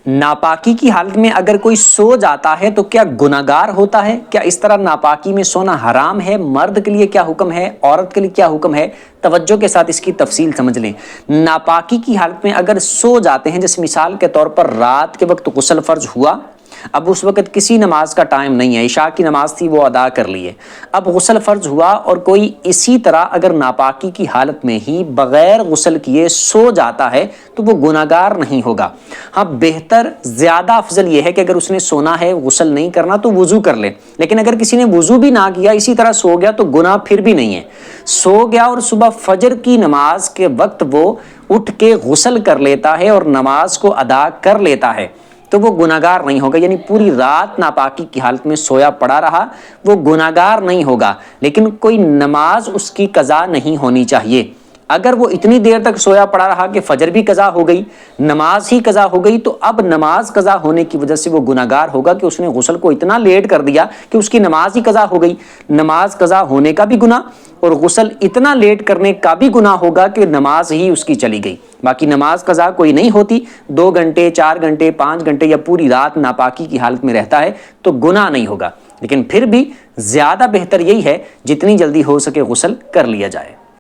ناپاکی کی حالت میں اگر کوئی سو جاتا ہے تو کیا گناہگار ہوتا ہے؟ کیا اس طرح ناپاکی میں سونا حرام ہے؟ مرد کے لیے کیا حکم ہے، عورت کے لیے کیا حکم ہے؟ توجہ کے ساتھ اس کی تفصیل سمجھ لیں۔ ناپاکی کی حالت میں اگر سو جاتے ہیں، جیسے مثال کے طور پر رات کے وقت غسل فرض ہوا، اب اس وقت کسی نماز کا ٹائم نہیں ہے، عشاء کی نماز تھی وہ ادا کر لیے، اب غسل فرض ہوا اور کوئی اسی طرح اگر ناپاکی کی حالت میں ہی بغیر غسل کیے سو جاتا ہے تو وہ گناہگار نہیں ہوگا۔ ہاں بہتر، زیادہ افضل یہ ہے کہ اگر اس نے سونا ہے غسل نہیں کرنا تو وضو کر لے، لیکن اگر کسی نے وضو بھی نہ کیا اسی طرح سو گیا تو گناہ پھر بھی نہیں ہے۔ سو گیا اور صبح فجر کی نماز کے وقت وہ اٹھ کے غسل کر لیتا ہے اور نماز کو ادا کر لیتا ہے تو وہ گناہگار نہیں ہوگا، یعنی پوری رات ناپاکی کی حالت میں سویا پڑا رہا، وہ گناہگار نہیں ہوگا، لیکن کوئی نماز اس کی قضا نہیں ہونی چاہیے۔ اگر وہ اتنی دیر تک سویا پڑا رہا کہ فجر بھی قضا ہو گئی، نماز ہی قضا ہو گئی، تو اب نماز قضا ہونے کی وجہ سے وہ گناہگار ہوگا کہ اس نے غسل کو اتنا لیٹ کر دیا کہ اس کی نماز ہی قضا ہو گئی۔ نماز قضا ہونے کا بھی گناہ اور غسل اتنا لیٹ کرنے کا بھی گناہ ہوگا کہ نماز ہی اس کی چلی گئی۔ باقی نماز قضا کوئی نہیں ہوتی، 2 گھنٹے 4 گھنٹے 5 گھنٹے یا پوری رات ناپاکی کی حالت میں رہتا ہے تو گناہ نہیں ہوگا، لیکن پھر بھی زیادہ بہتر یہی ہے جتنی جلدی ہو سکے غسل کر لیا جائے۔